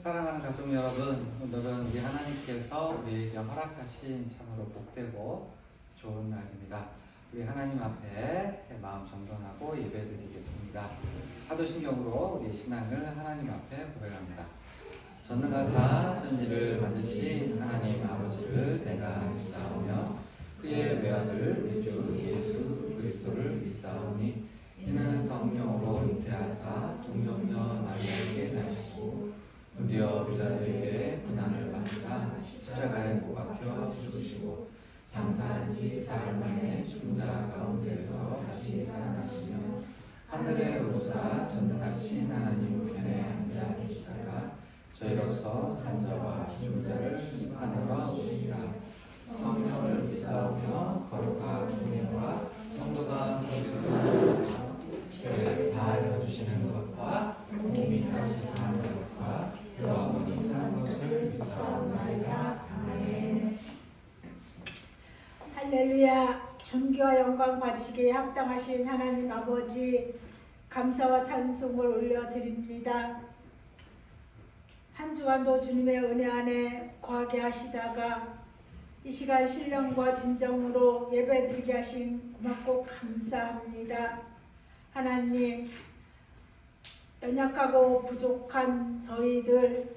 사랑하는 가족 여러분, 오늘은 우리 하나님께서 우리에게 허락하신 참으로 복되고 좋은 날입니다. 우리 하나님 앞에 마음 정돈하고 예배드리겠습니다. 사도신경으로 우리의 신앙을 하나님 앞에 고백합니다. 전능하사 천지를 만드신 하나님 아버지를 내가 믿사오며 그의 외아들 우리 주 예수 그리스도를 믿사오니 이는 성령으로 잉태하사 동정녀 마리아에게 나시고 무디어 빌라도에게 고난을 받으사 십자가에 못 박혀 죽으시고 장사한 지 사흘 만에 죽은 자 가운데서 다시 살아나시며 하늘에 오르사 전능하신 하나님 우편에 앉아 계시다가 저희로서 산자와 죽은 자를 심판하러 오시리라. 성령을 믿사오며 거룩한 공예와 성도가 서기도하고 죄를 사하여 주시는 것과 몸이 다시 사는 것과 영원히 사는 것을 믿사옵나이다. 아멘. 할렐루야. 존귀와 영광 받으시기에 합당하신 하나님 아버지, 감사와 찬송을 올려드립니다. 한 주간도 주님의 은혜 안에 거하게 하시다가 이 시간 신령과 진정으로 예배드리게 하신 고맙고 감사합니다. 하나님, 연약하고 부족한 저희들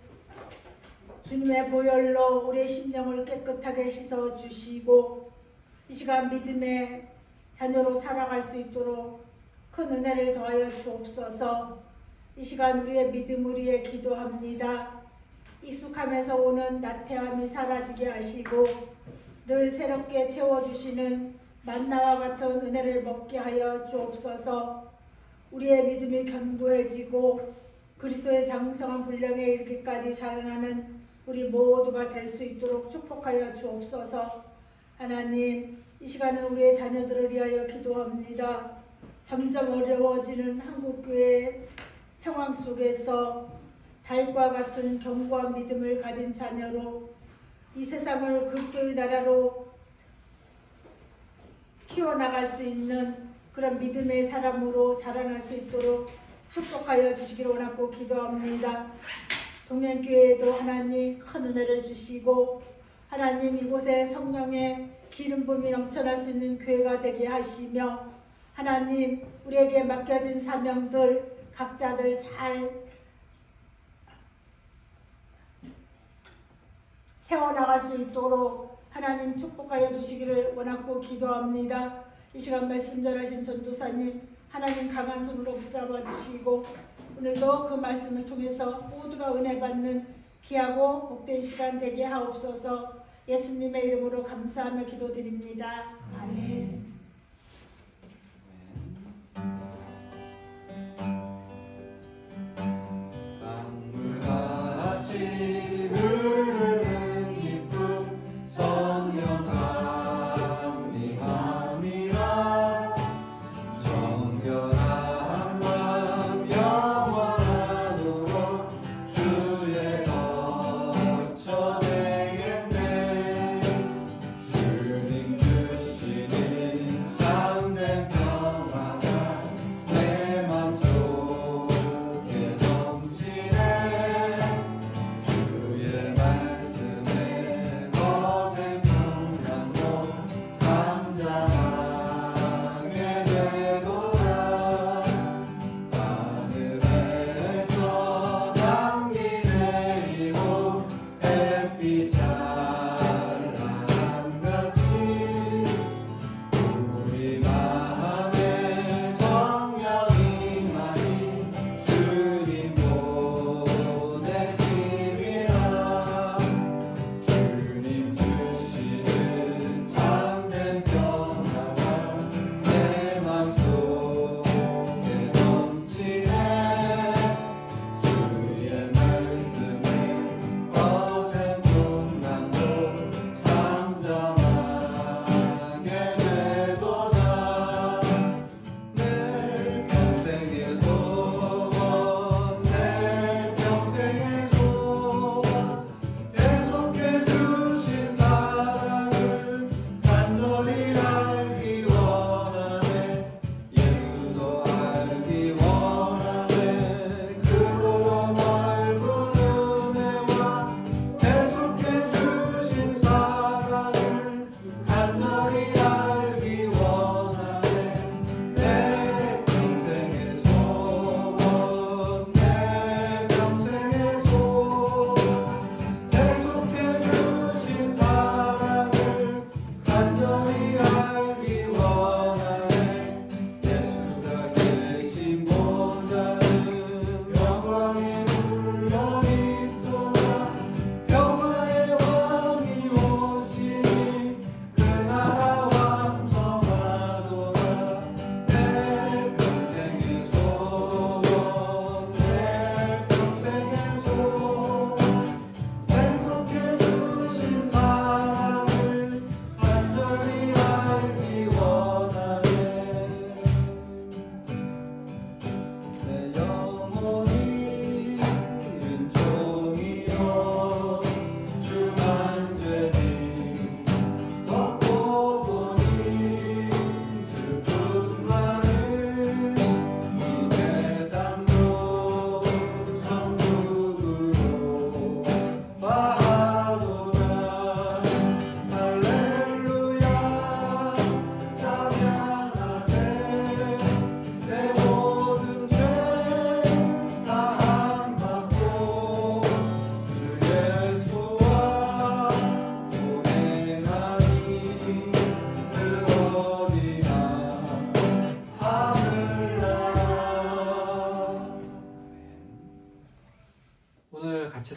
주님의 보혈로 우리의 심령을 깨끗하게 씻어주시고 이 시간 믿음의 자녀로 살아갈 수 있도록 큰 은혜를 더하여 주옵소서. 이 시간 우리의 믿음을 위해 기도합니다. 익숙함에서 오는 나태함이 사라지게 하시고 늘 새롭게 채워주시는 만나와 같은 은혜를 먹게 하여 주옵소서. 우리의 믿음이 견고해지고 그리스도의 장성한 분량에 이르기까지 자라나는 우리 모두가 될 수 있도록 축복하여 주옵소서. 하나님, 이 시간은 우리의 자녀들을 위하여 기도합니다. 점점 어려워지는 한국교회 상황 속에서 다윗과 같은 견고한 믿음을 가진 자녀로 이 세상을 그리스도의 나라로 키워나갈 수 있는 그런 믿음의 사람으로 자라날 수 있도록 축복하여 주시기를 원하고 기도합니다. 동행교회에도 하나님 큰 은혜를 주시고 하나님 이곳에 성령의 기름 부음이 넘쳐날 수 있는 교회가 되게 하시며 하나님 우리에게 맡겨진 사명들 각자들 잘 세워나갈 수 있도록 하나님 축복하여 주시기를 원하고 기도합니다. 이 시간 말씀 전하신 전도사님 하나님 강한 손으로 붙잡아 주시고 오늘도 그 말씀을 통해서 모두가 은혜 받는 귀하고 복된 시간 되게 하옵소서. 예수님의 이름으로 감사하며 기도드립니다. 아멘. 주님 주시니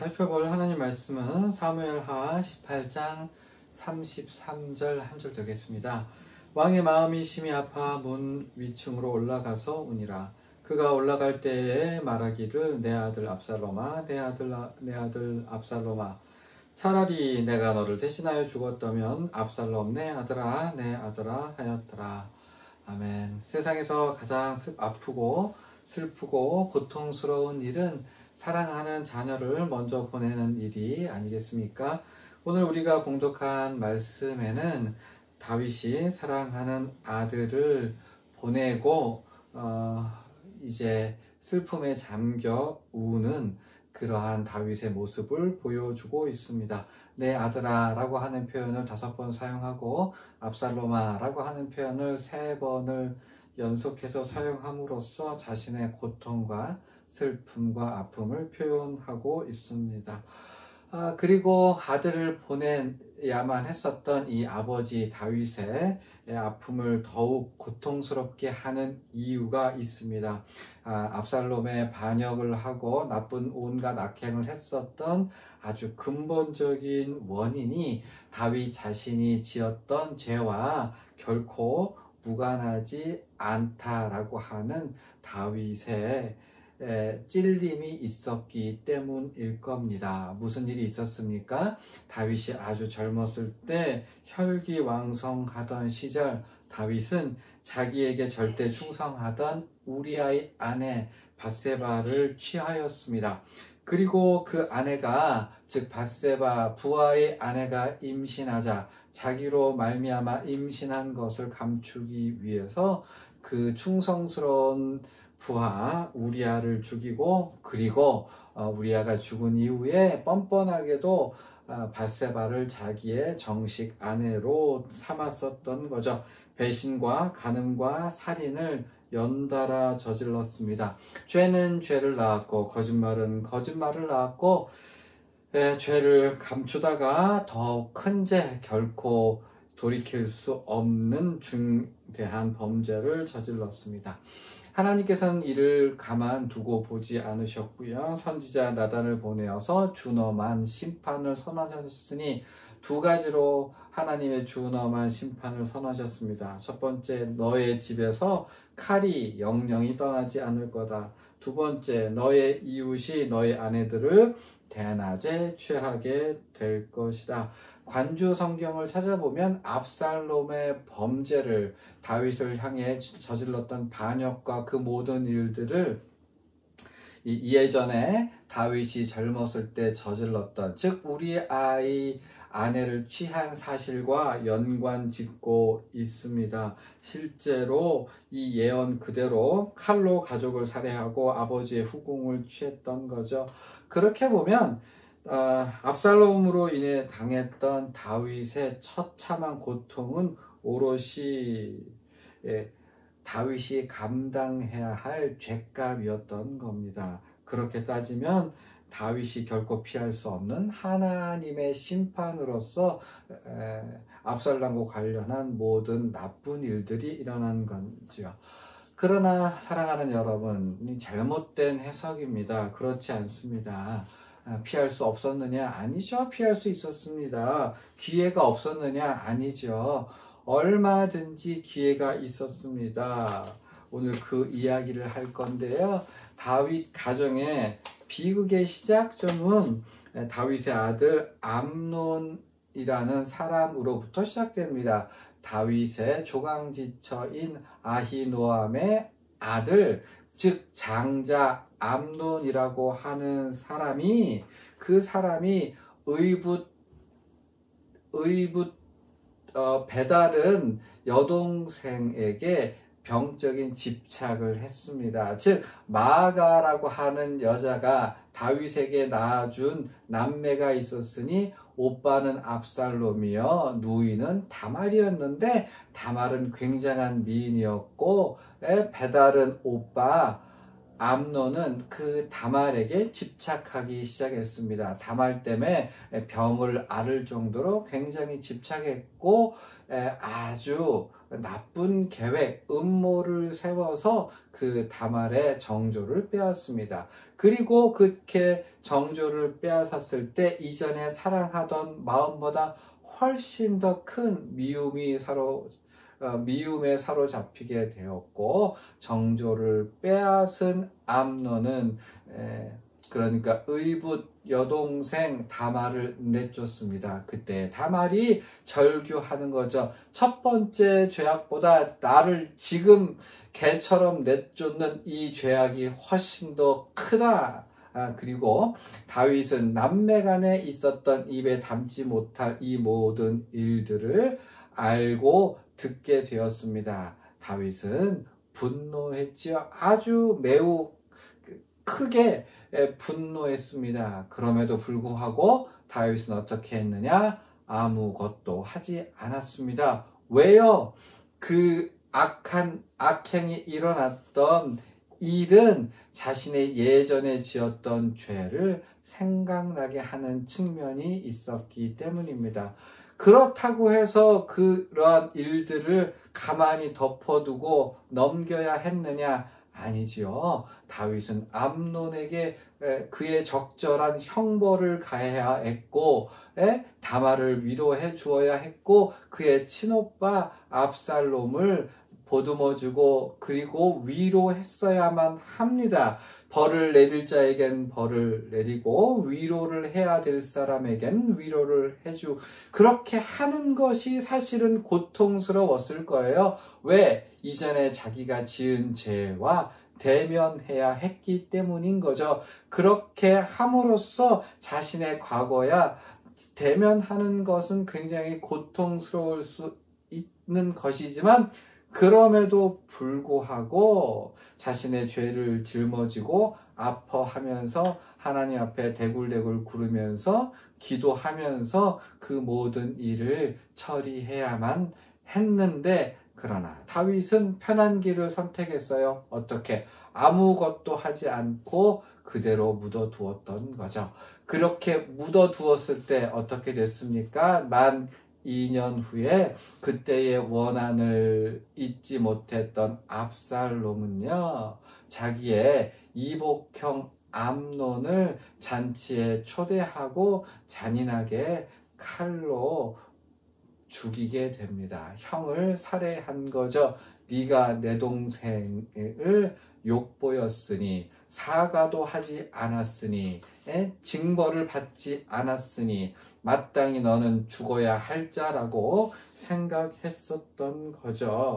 살펴볼 하나님 말씀은 사무엘하 18장 33절 한 절 되겠습니다. 왕의 마음이 심히 아파 문 위층으로 올라가서 우니라. 그가 올라갈 때에 말하기를 내 아들 압살롬아 내 아들 압살롬아 차라리 내가 너를 대신하여 죽었다면 압살롬 내 아들아 하였더라. 아멘. 세상에서 가장 아프고 슬프고 고통스러운 일은 사랑하는 자녀를 먼저 보내는 일이 아니겠습니까? 오늘 우리가 공독한 말씀에는 다윗이 사랑하는 아들을 보내고 이제 슬픔에 잠겨 우는 그러한 다윗의 모습을 보여주고 있습니다. 내 아들아 라고 하는 표현을 5번 사용하고 압살롬아 라고 하는 표현을 3번을 연속해서 사용함으로써 자신의 고통과 슬픔과 아픔을 표현하고 있습니다. 그리고 아들을 보내야만 했었던 이 아버지 다윗의 아픔을 더욱 고통스럽게 하는 이유가 있습니다. 압살롬의 반역을 하고 나쁜 온갖 악행을 했었던 아주 근본적인 원인이 다윗 자신이 지었던 죄와 결코 무관하지 않다라고 하는 다윗의 찔림이 있었기 때문일 겁니다. 무슨 일이 있었습니까? 다윗이 아주 젊었을 때 혈기왕성하던 시절 다윗은 자기에게 절대 충성하던 우리아의 아내 밧세바를 취하였습니다. 그리고 그 아내가 즉 밧세바 부하의 아내가 임신하자 자기로 말미암아 임신한 것을 감추기 위해서 그 충성스러운 부하 우리아를 죽이고 그리고 우리아가 죽은 이후에 뻔뻔하게도 밧세바를 자기의 정식 아내로 삼았었던 거죠. 배신과 간음과 살인을 연달아 저질렀습니다. 죄는 죄를 낳았고 거짓말은 거짓말을 낳았고 죄를 감추다가 더 큰 죄 결코 돌이킬 수 없는 중대한 범죄를 저질렀습니다. 하나님께서는 이를 가만두고 보지 않으셨고요. 선지자 나단을 보내어서 준엄한 심판을 선언하셨으니 2가지로 하나님의 준엄한 심판을 선언하셨습니다. 첫 번째, 너의 집에서 칼이 영영이 떠나지 않을 거다. 2번째, 너의 이웃이 너의 아내들을 대낮에 취하게 될 것이다. 관주 성경을 찾아보면 압살롬의 범죄를 다윗을 향해 저질렀던 반역과 그 모든 일들을 예전에 다윗이 젊었을 때 저질렀던 즉 우리의 아내를 취한 사실과 연관짓고 있습니다. 실제로 이 예언 그대로 칼로 가족을 살해하고 아버지의 후궁을 취했던 거죠. 그렇게 보면 압살롬으로 인해 당했던 다윗의 처참한 고통은 오롯이 다윗이 감당해야 할 죄값이었던 겁니다. 그렇게 따지면 다윗이 결코 피할 수 없는 하나님의 심판으로서 압살롬과 관련한 모든 나쁜 일들이 일어난 거죠. 그러나 사랑하는 여러분, 잘못된 해석입니다. 그렇지 않습니다. 피할 수 없었느냐? 아니죠. 피할 수 있었습니다. 기회가 없었느냐? 아니죠. 얼마든지 기회가 있었습니다. 오늘 그 이야기를 할 건데요. 다윗 가정의 비극의 시작점은 다윗의 아들 암논이라는 사람으로부터 시작됩니다. 다윗의 조강지처인 아히노암의 아들, 즉 장자 암논이라고 하는 사람이 그 사람이 배다른 여동생에게 병적인 집착을 했습니다. 즉 마아가라고 하는 여자가 다윗에게 낳아준 남매가 있었으니 오빠는 압살롬이요 누이는 다말이었는데 다말은 굉장한 미인이었고 배다른 오빠 암논은 그 다말에게 집착하기 시작했습니다. 다말 때문에 병을 앓을 정도로 굉장히 집착했고 아주 나쁜 계획, 음모를 세워서 그 다말의 정조를 빼앗습니다. 그리고 그렇게 정조를 빼앗았을 때 이전에 사랑하던 마음보다 훨씬 더 큰 미움에 사로잡히게 되었고, 정조를 빼앗은 암논은 그러니까 의붓 여동생 다말을 내쫓습니다. 그때 다말이 절규하는 거죠. 첫 번째 죄악보다 나를 지금 개처럼 내쫓는 이 죄악이 훨씬 더 크다. 그리고 다윗은 남매 간에 있었던 입에 담지 못할 이 모든 일들을 알고 듣게 되었습니다. 다윗은 분노했지요. 아주 매우 크게 분노했습니다. 그럼에도 불구하고 다윗은 어떻게 했느냐? 아무것도 하지 않았습니다. 왜요? 그 악행이 일어났던 일은 자신의 예전에 지었던 죄를 생각나게 하는 측면이 있었기 때문입니다. 그렇다고 해서 그러한 일들을 가만히 덮어두고 넘겨야 했느냐? 아니지요. 다윗은 암논에게 그의 적절한 형벌을 가해야 했고, 다말을 위로해 주어야 했고, 그의 친오빠 압살롬을 보듬어주고 그리고 위로했어야만 합니다. 벌을 내릴 자에겐 벌을 내리고 위로를 해야 될 사람에겐 위로를 해주고, 그렇게 하는 것이 사실은 고통스러웠을 거예요. 왜? 이전에 자기가 지은 죄와 대면해야 했기 때문인 거죠. 그렇게 함으로써 자신의 과거야 대면하는 것은 굉장히 고통스러울 수 있는 것이지만, 그럼에도 불구하고 자신의 죄를 짊어지고 아파하면서 하나님 앞에 대굴대굴 구르면서 기도하면서 그 모든 일을 처리해야만 했는데, 그러나 다윗은 편한 길을 선택했어요. 어떻게? 아무것도 하지 않고 그대로 묻어두었던 거죠. 그렇게 묻어두었을 때 어떻게 됐습니까? 만 2년 후에 그때의 원한을 잊지 못했던 압살롬은요, 자기의 이복형 암논을 잔치에 초대하고 잔인하게 칼로 죽이게 됩니다. 형을 살해한 거죠. 네가 내 동생을 욕보였으니, 사과도 하지 않았으니, 징벌을 받지 않았으니 마땅히 너는 죽어야 할 자라고 생각했었던 거죠.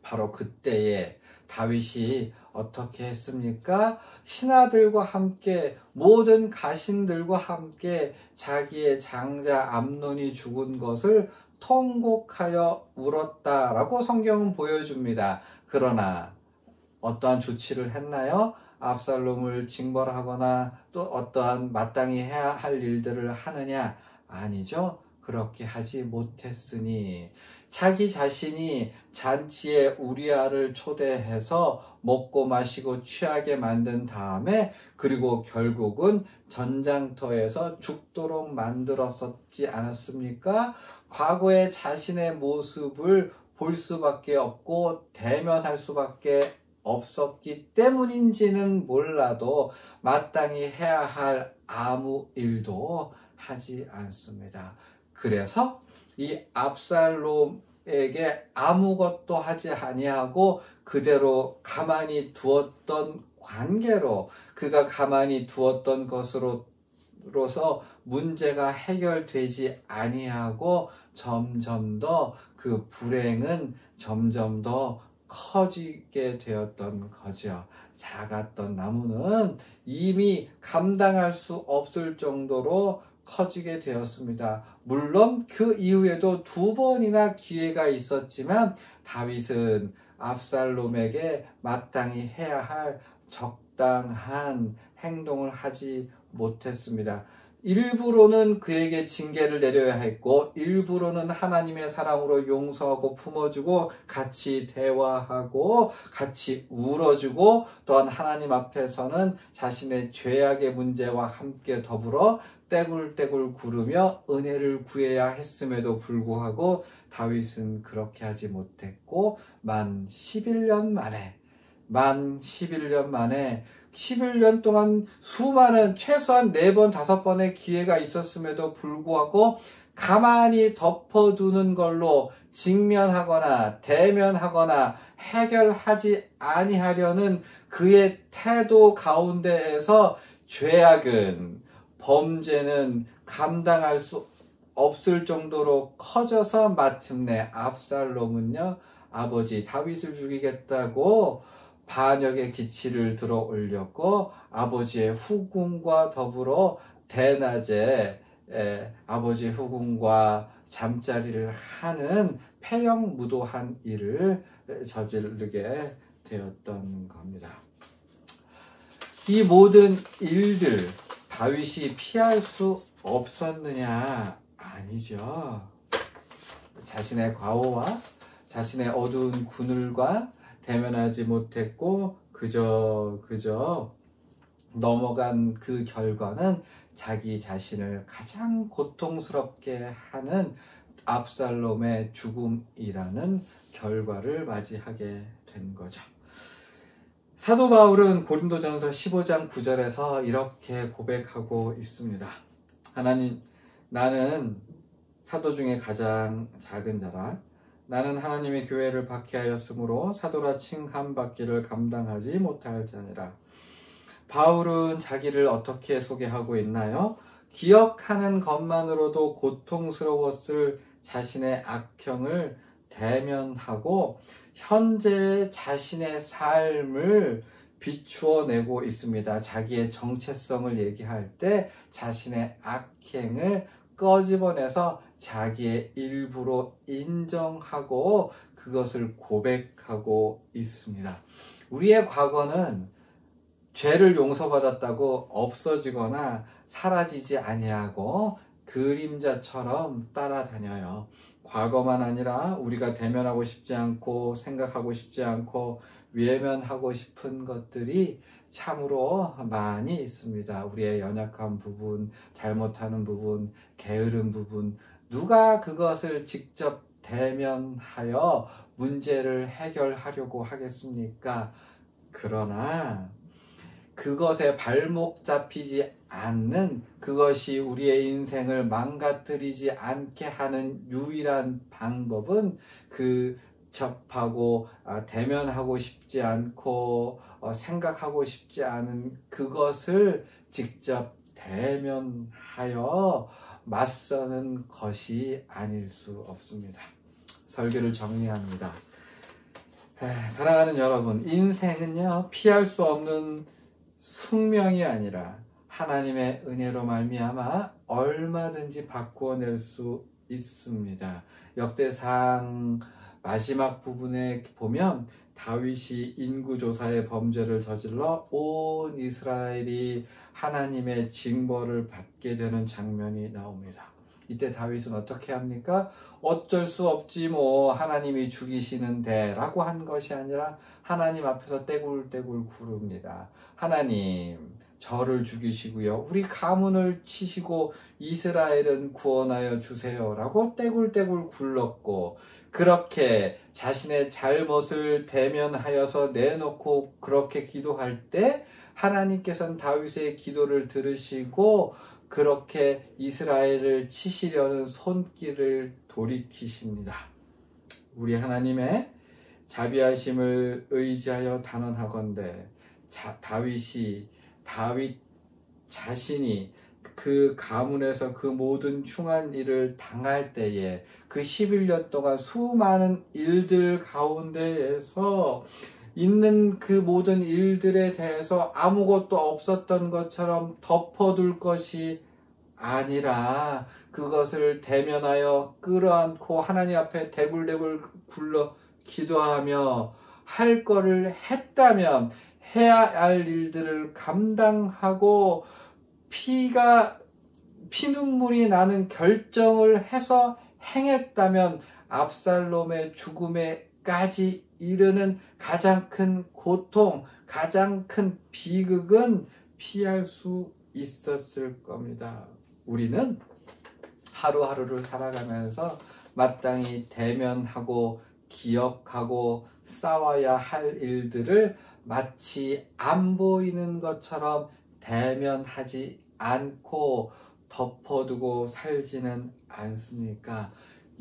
바로 그때에 다윗이 어떻게 했습니까? 신하들과 함께, 모든 가신들과 함께 자기의 장자 암논이 죽은 것을 통곡하여 울었다라고 성경은 보여줍니다. 그러나 어떠한 조치를 했나요? 압살롬을 징벌하거나 또 어떠한 마땅히 해야 할 일들을 하느냐? 아니죠. 그렇게 하지 못했으니, 자기 자신이 잔치에 우리아를 초대해서 먹고 마시고 취하게 만든 다음에, 그리고 결국은 전장터에서 죽도록 만들었었지 않았습니까? 과거의 자신의 모습을 볼 수밖에 없고 대면할 수밖에 없었기 때문인지는 몰라도 마땅히 해야 할 아무 일도 하지 않습니다. 그래서 이 압살롬에게 아무것도 하지 아니하고 그대로 가만히 두었던 관계로, 그가 가만히 두었던 것으로서 문제가 해결되지 아니하고 점점 더 그 불행은 점점 더 커지게 되었던 거죠. 작았던 나무는 이미 감당할 수 없을 정도로 커지게 되었습니다. 물론 그 이후에도 2번이나 기회가 있었지만 다윗은 압살롬에게 마땅히 해야 할 적당한 행동을 하지 못했습니다. 일부로는 그에게 징계를 내려야 했고, 일부로는 하나님의 사랑으로 용서하고 품어주고 같이 대화하고 같이 울어주고, 또한 하나님 앞에서는 자신의 죄악의 문제와 함께 더불어 떼굴떼굴 구르며 은혜를 구해야 했음에도 불구하고 다윗은 그렇게 하지 못했고 만 11년 만에 11년 동안 수많은 최소한 4번, 5번의 기회가 있었음에도 불구하고 가만히 덮어두는 걸로 직면하거나 대면하거나 해결하지 아니하려는 그의 태도 가운데에서 죄악은, 범죄는 감당할 수 없을 정도로 커져서 마침내 압살롬은요, 아버지 다윗을 죽이겠다고 반역의 기치를 들어 올렸고 아버지의 후궁과 더불어 대낮에 아버지의 후궁과 잠자리를 하는 폐영무도한 일을 저지르게 되었던 겁니다. 이 모든 일들 다윗이 피할 수 없었느냐? 아니죠. 자신의 과오와 자신의 어두운 그늘과 대면하지 못했고 그저 넘어간 그 결과는 자기 자신을 가장 고통스럽게 하는 압살롬의 죽음이라는 결과를 맞이하게 된 거죠. 사도 바울은 고린도전서 15장 9절에서 이렇게 고백하고 있습니다. 하나님, 나는 사도 중에 가장 작은 자라. 나는 하나님의 교회를 박해하였으므로 사도라 칭함받기를 감당하지 못할 자니라. 바울은 자기를 어떻게 소개하고 있나요? 기억하는 것만으로도 고통스러웠을 자신의 악형을 대면하고 현재 자신의 삶을 비추어내고 있습니다. 자기의 정체성을 얘기할 때 자신의 악행을 꺼집어내서 자기의 일부로 인정하고 그것을 고백하고 있습니다. 우리의 과거는 죄를 용서받았다고 없어지거나 사라지지 아니하고 그림자처럼 따라다녀요. 과거만 아니라 우리가 대면하고 싶지 않고 생각하고 싶지 않고 외면하고 싶은 것들이 참으로 많이 있습니다. 우리의 연약한 부분, 잘못하는 부분, 게으른 부분, 누가 그것을 직접 대면하여 문제를 해결하려고 하겠습니까? 그러나 그것에 발목 잡히지 않는, 그것이 우리의 인생을 망가뜨리지 않게 하는 유일한 방법은 그 접하고 대면하고 싶지 않고 생각하고 싶지 않은 그것을 직접 대면하여 맞서는 것이 아닐 수 없습니다. 설교를 정리합니다. 사랑하는 여러분, 인생은요 피할 수 없는 숙명이 아니라 하나님의 은혜로 말미암아 얼마든지 바꾸어낼 수 있습니다. 역대상 마지막 부분에 보면 다윗이 인구조사의 범죄를 저질러 온 이스라엘이 하나님의 징벌을 받게 되는 장면이 나옵니다. 이때 다윗은 어떻게 합니까? 어쩔 수 없지 뭐 하나님이 죽이시는데 라고 한 것이 아니라 하나님 앞에서 떼굴떼굴 구릅니다. 하나님, 저를 죽이시고요, 우리 가문을 치시고 이스라엘은 구원하여 주세요 라고 떼굴떼굴 굴렀고, 그렇게 자신의 잘못을 대면하여서 내놓고 그렇게 기도할 때 하나님께서는 다윗의 기도를 들으시고 그렇게 이스라엘을 치시려는 손길을 돌이키십니다. 우리 하나님의 자비하심을 의지하여 단언하건대 다윗 자신이 그 가문에서 그 모든 흉한 일을 당할 때에 그 11년 동안 수많은 일들 가운데에서 있는 그 모든 일들에 대해서 아무것도 없었던 것처럼 덮어둘 것이 아니라 그것을 대면하여 끌어안고 하나님 앞에 대굴대굴 굴러 기도하며 할 거를 했다면, 해야 할 일들을 감당하고 피눈물이 나는 결정을 해서 행했다면 압살롬의 죽음에까지 이르는 가장 큰 고통, 가장 큰 비극은 피할 수 있었을 겁니다. 우리는 하루하루를 살아가면서 마땅히 대면하고 기억하고 싸워야 할 일들을 마치 안 보이는 것처럼 대면하지 않고 덮어두고 살지는 않습니까?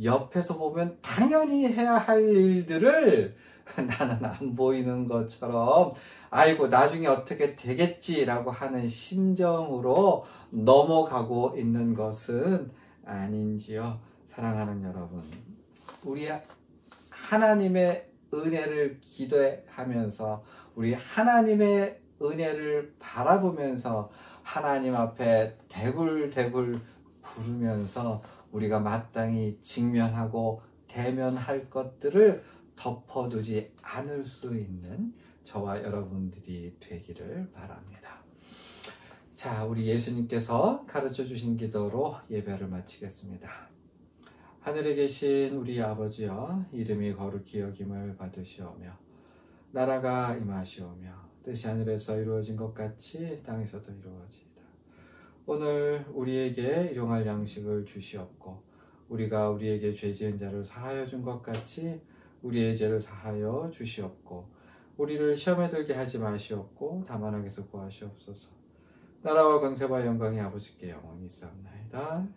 옆에서 보면 당연히 해야 할 일들을 나는 안 보이는 것처럼 아이고 나중에 어떻게 되겠지라고 하는 심정으로 넘어가고 있는 것은 아닌지요. 사랑하는 여러분, 우리 하나님의 은혜를 기도하면서 우리 하나님의 은혜를 바라보면서 하나님 앞에 대굴대굴 구르면서 우리가 마땅히 직면하고 대면할 것들을 덮어두지 않을 수 있는 저와 여러분들이 되기를 바랍니다. 자, 우리 예수님께서 가르쳐 주신 기도로 예배를 마치겠습니다. 하늘에 계신 우리 아버지여, 이름이 거룩히 여김을 받으시오며 나라가 임하시오며 뜻이 하늘에서 이루어진 것 같이 땅에서도 이루어지이다. 오늘 우리에게 일용할 양식을 주시옵고 우리가 우리에게 죄 지은 자를 사하여 준 것 같이 우리의 죄를 사하여 주시옵고 우리를 시험에 들게 하지 마시옵고 다만 악에서 구하시옵소서. 나라와 권세와 영광이 아버지께 영원히 있사옵나이다.